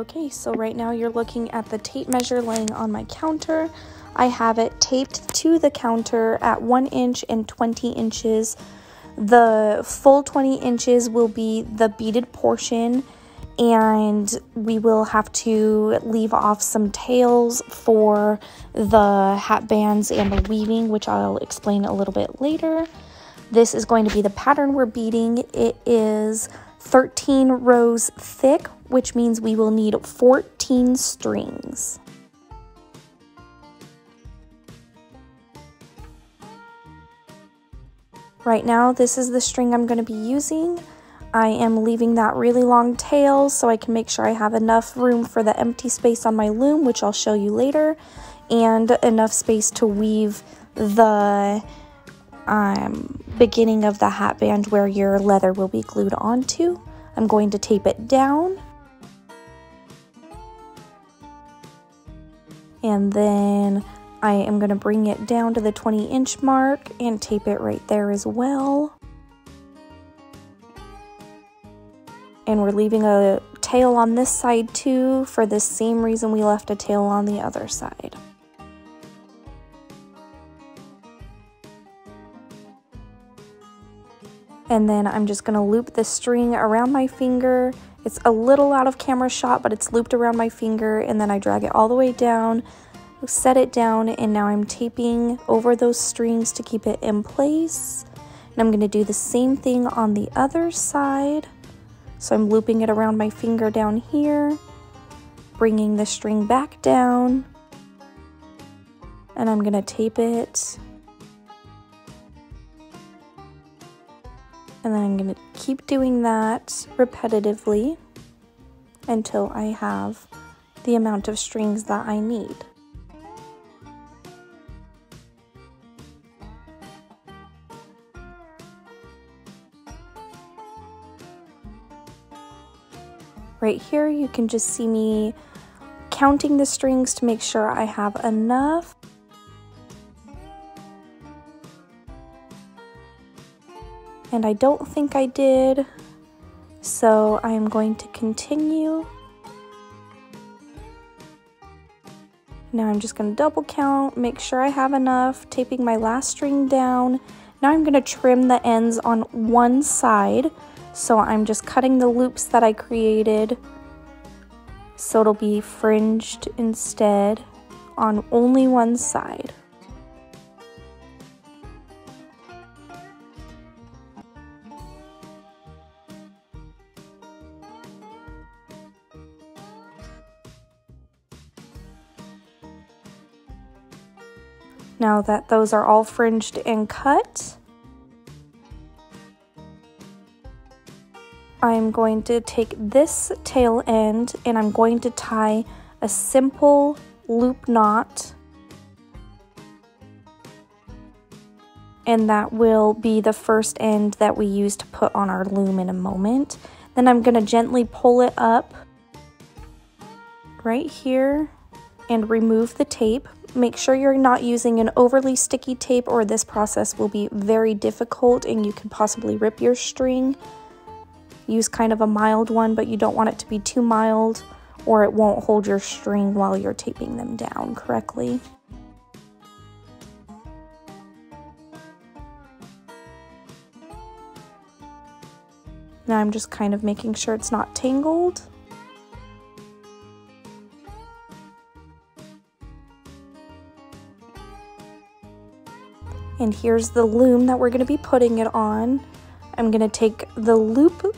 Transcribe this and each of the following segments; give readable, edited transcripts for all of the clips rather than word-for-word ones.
Okay, so right now you're looking at the tape measure laying on my counter. I have it taped to the counter at 1 inch and 20 inches. The full 20 inches will be the beaded portion, and we will have to leave off some tails for the hat bands and the weaving, which I'll explain a little bit later. This is going to be the pattern we're beading. It is 13 rows thick, which means we will need 14 strings. Right now, this is the string I'm going to be using. I am leaving that really long tail so I can make sure I have enough room for the empty space on my loom, which I'll show you later, and enough space to weave the beginning of the hat band where your leather will be glued onto. I'm going to tape it down, and then I am going to bring it down to the 20-inch mark and tape it right there as well. And we're leaving a tail on this side too, for the same reason we left a tail on the other side. And then I'm just going to loop the string around my finger. It's a little out of camera shot, but it's looped around my finger, and then I drag it all the way down, set it down, and now I'm taping over those strings to keep it in place. And I'm going to do the same thing on the other side. So I'm looping it around my finger down here, bringing the string back down, and I'm going to tape it. And then I'm going to keep doing that repetitively until I have the amount of strings that I need. Right here, you can just see me counting the strings to make sure I have enough. And I don't think I did, so I am going to continue. Now I'm just going to double count, make sure I have enough, taping my last string down. Now I'm going to trim the ends on one side. So I'm just cutting the loops that I created so it'll be fringed instead on only one side. Now that those are all fringed and cut, I'm going to take this tail end and I'm going to tie a simple loop knot, and that will be the first end that we use to put on our loom in a moment. Then I'm going to gently pull it up right here and remove the tape. Make sure you're not using an overly sticky tape or this process will be very difficult and you can possibly rip your string. Use kind of a mild one, but you don't want it to be too mild or it won't hold your string while you're taping them down correctly. Now I'm just kind of making sure it's not tangled. And here's the loom that we're going to be putting it on. I'm going to take the loop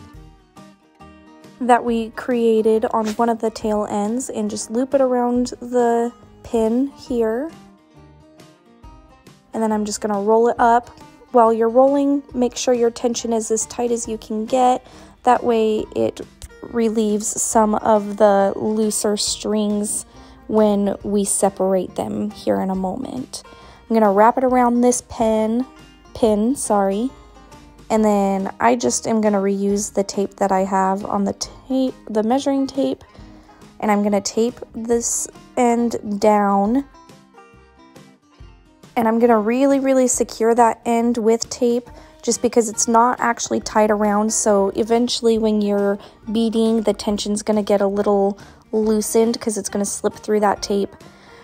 that we created on one of the tail ends and just loop it around the pin here. And then I'm just going to roll it up. While you're rolling, make sure your tension is as tight as you can get. That way it relieves some of the looser strings when we separate them here in a moment. I'm going to wrap it around this pin, and then I just am going to reuse the tape that I have on the measuring tape, and I'm going to tape this end down, and I'm going to really secure that end with tape just because it's not actually tied around. So eventually when you're beading, the tension's going to get a little loosened because it's going to slip through that tape.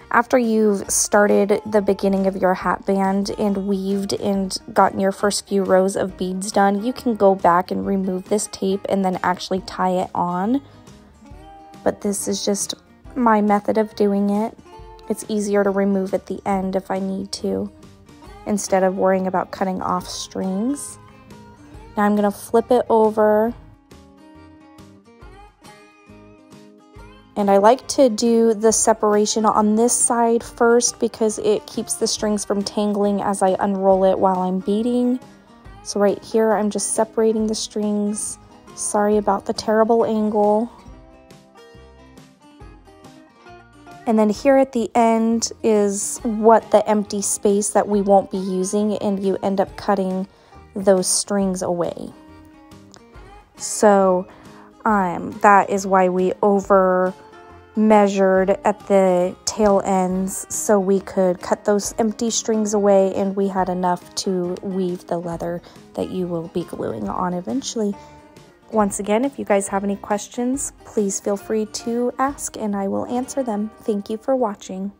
After you've started the beginning of your hatband and weaved and gotten your first few rows of beads done, you can go back and remove this tape and then actually tie it on. But this is just my method of doing it. It's easier to remove at the end if I need to, instead of worrying about cutting off strings. Now I'm going to flip it over. And I like to do the separation on this side first because it keeps the strings from tangling as I unroll it while I'm beading. So right here, I'm just separating the strings. Sorry about the terrible angle. And then here at the end is what the empty space that we won't be using, and you end up cutting those strings away. So that is why we over measured at the tail ends, so we could cut those empty strings away, and we had enough to weave the leather that you will be gluing on eventually. Once again, if you guys have any questions, please feel free to ask and I will answer them. Thank you for watching.